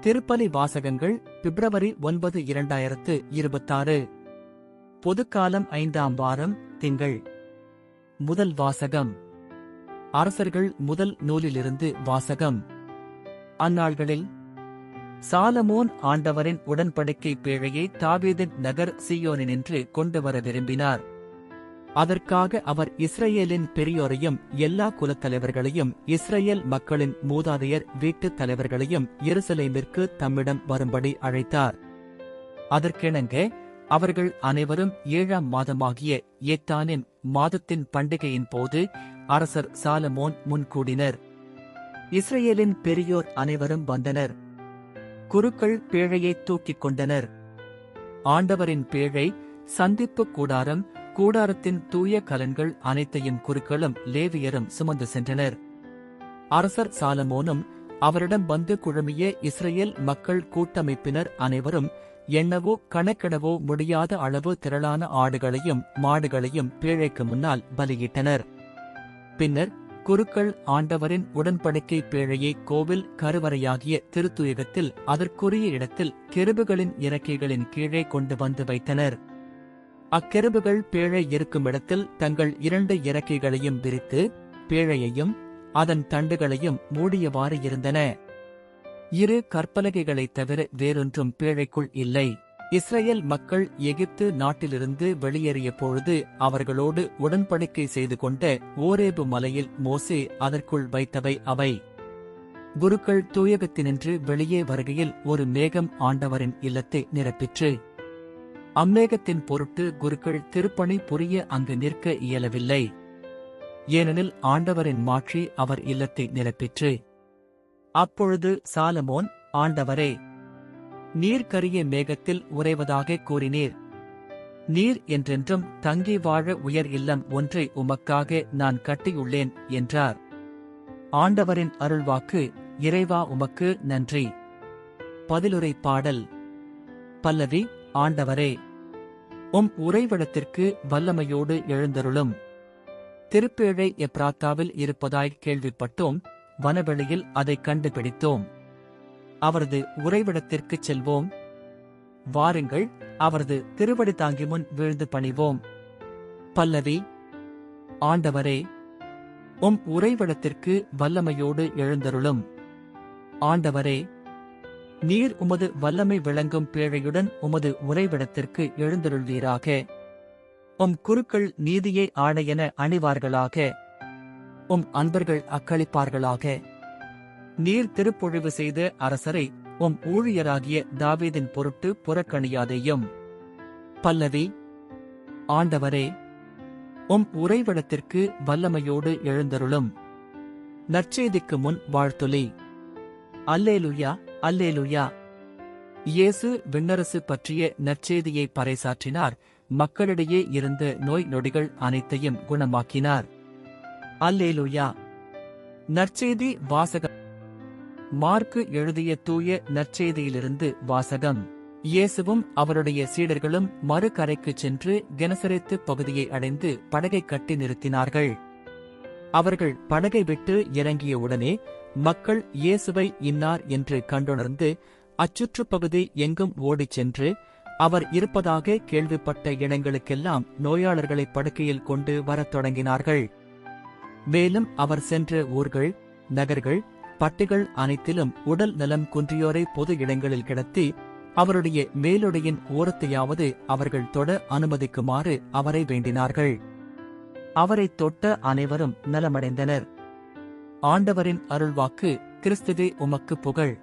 திருப்பலி வாசகங்கள் பிப்ரவரி 9 2026. பொதுக்காலம் 5ஆம் வாரம் திங்கள். முதல் வாசகம் அரசர்கள் முதல் நூலிலிருந்து வாசகம். அந்நாள்களில் சாலமோன் ஆண்டவரின் உடன்படிக்கை பேழையை தாவீதின் நகர் சீயோனினின்று கொண்டுவர விரும்பினார். அதற்காக அவர் இஸ்ரவேலின் பெரியோரையும் எல்லா குலத்தலைவர்களையும் இஸ்ரவேல் மக்களின் மூதாதையர் வீட்டுத் தலைவர்களையும் எருசலேமிற்கு தம்மிடம் வரும்படி அழைத்தார். அதற்கிணங்க அவர்கள் அனைவரும் 7ஆம் மாதமாகிய ஏத்தானின் மாதத்தின் பண்டிகையின் போது அரசர் சாலமோன் முன்கூடினர். இஸ்ரவேலின் பெரியோர் அனைவரும் வந்தனர். குருக்கள் பேழையைத் தூக்கிக் கொண்டனர். ஆண்டவரின் பேழை, சந்திப்பு கூடாரம், கூடாரத்தின் தூய கலன்கள் அனைத்தையும் குருக்களும் லேவியரும் சுமந்து சென்றனர். அரசர் சாலமோனும் அவரிடம் வந்து குழுமிய இஸ்ரவேல் மக்கள் கூட்டமைப்பினர் அனைவரும் எண்ணவோ கணக்கிடவோ முடியாத அளவு திரளான ஆடுகளையும் மாடுகளையும் பேழைக்கு முன்னால் பலியிட்டனர். பின்னர் குருக்கள் ஆண்டவரின் உடன்படிக்கை பேழையை கோவில் கருவறையாகிய திருத்துயகத்தில் அதற்குரிய இடத்தில் கெருபுகளின் இறக்கைகளின் கீழே கொண்டு வந்து வைத்தனர். அக்கெருபுகள் பேழை இருக்கும் இடத்தில் தங்கள் 2 இறக்கைகளையும் விரித்து பேழையையும் அதன் தண்டுகளையும் மூடியவாறு இருந்தன. 2 கற்பலகைகளைத் தவிர வேறொன்றும் பேழைக்குள் இல்லை. இஸ்ரவேல் மக்கள் எகிப்து நாட்டிலிருந்து வெளியேறிய பொழுது அவர்களோடு உடன்படிக்கை செய்து கொண்ட ஓரேபு மலையில் மோசே அதற்குள் வைத்தவை அவை. குருக்கள் தூயகத்தினின்று வெளியே வருகையில் ஒரு மேகம் ஆண்டவரின் இல்லத்தை நிரப்பிற்று. அம்மேகத்தின் பொருட்டு குருக்கள் திருப்பணி புரிய அங்கு நிற்க இயலவில்லை. ஏனெனில் ஆண்டவரின் மாட்சி அவர் இல்லத்தை நிரப்பிற்று. அப்பொழுது சாலமோன், ஆண்டவரே, நீர் கரிய மேகத்தில் உறைவதாக கூறினீர். நீர் என்றென்றும் தங்கி வாழ உயர் இல்லம் ஒன்றை உமக்காக நான் கட்டியுள்ளேன் என்றார். ஆண்டவரின் அருள்வாக்கு. இறைவா, உமக்கு நன்றி. பதிலுரை பாடல். பல்லவி. ஆண்டவரே, உம் உறைவிடத்திற்கு வல்லமையோடு எழுந்தருளும். திருப்பேழை எப்ராத்தாவில் இருப்பதாய் கேள்விப்பட்டோம். வனவெளியில் அதைக் கண்டுபிடித்தோம். அவரது உறைவிடத்திற்குச் செல்வோம். வாருங்கள், அவரது திருவடி தாங்கி முன் வீழ்ந்து பணிவோம். பல்லவி. ஆண்டவரே, உம் உறைவிடத்திற்கு வல்லமையோடு எழுந்தருளும். ஆண்டவரே, நீர் உமது வல்லமை விளங்கும் பேழையுடன் உமது உறைவிடத்திற்கு எழுந்தருள்வீராக. உம் குருக்கள் நீதியை ஆணையென அணிவார்களாக. உம் அன்பர்கள் அக்களிப்பார்களாக. நீர் திருப்பொழிவு செய்த அரசரை உம் ஊழியராகிய தாவீதின் பொருட்டு புறக்கணியாதேயும். பல்லவி. ஆண்டவரே, உம் உறைவிடத்திற்கு வல்லமையோடு எழுந்தருளும். நற்செய்திக்கு முன் வாழ்த்துளி. அல்லேலுயா, அல்லேலுயா. இயேசு விண்ணரசு பற்றிய நற்செய்தியை பறைசாற்றினார். மக்களிடையே இருந்த நோய் நொடிகள் அனைத்தையும் குணமாக்கினார். அல்லேலுயா. நற்செய்தி வாசகம். மார்க்கு எழுதிய தூய நற்செய்தியிலிருந்து வாசகம். இயேசுவும் அவருடைய சீடர்களும் மறுகரைக்குச் சென்று கெனசரேத்து பகுதியை அடைந்து படகை கட்டி நிறுத்தினார்கள். அவர்கள் படகை விட்டு இறங்கியவுடனே மக்கள் இயேசுவை இன்னார் என்று கண்டுணர்ந்து அச்சுற்றுப்பகுதி எங்கும் ஓடிச் சென்று அவர் இருப்பதாக கேள்விப்பட்ட இடங்களுக்கெல்லாம் நோயாளர்களை படுக்கையில் கொண்டு வரத் தொடங்கினார்கள். மேலும் அவர் சென்ற ஊர்கள், நகர்கள், பட்டிகள் அனைத்திலும் உடல் நலம் குன்றியோரை பொது இடங்களில் கிடத்தி அவருடைய மேலுடையின் ஓரத்தையாவது அவர்கள் தொட அனுமதிக்குமாறு அவரை வேண்டினார்கள். அவரைத் தொட்ட அனைவரும் நலமடைந்தனர். ஆண்டவரின் அருள்வாக்கு. கிறிஸ்துவே, உமக்கு புகழ்.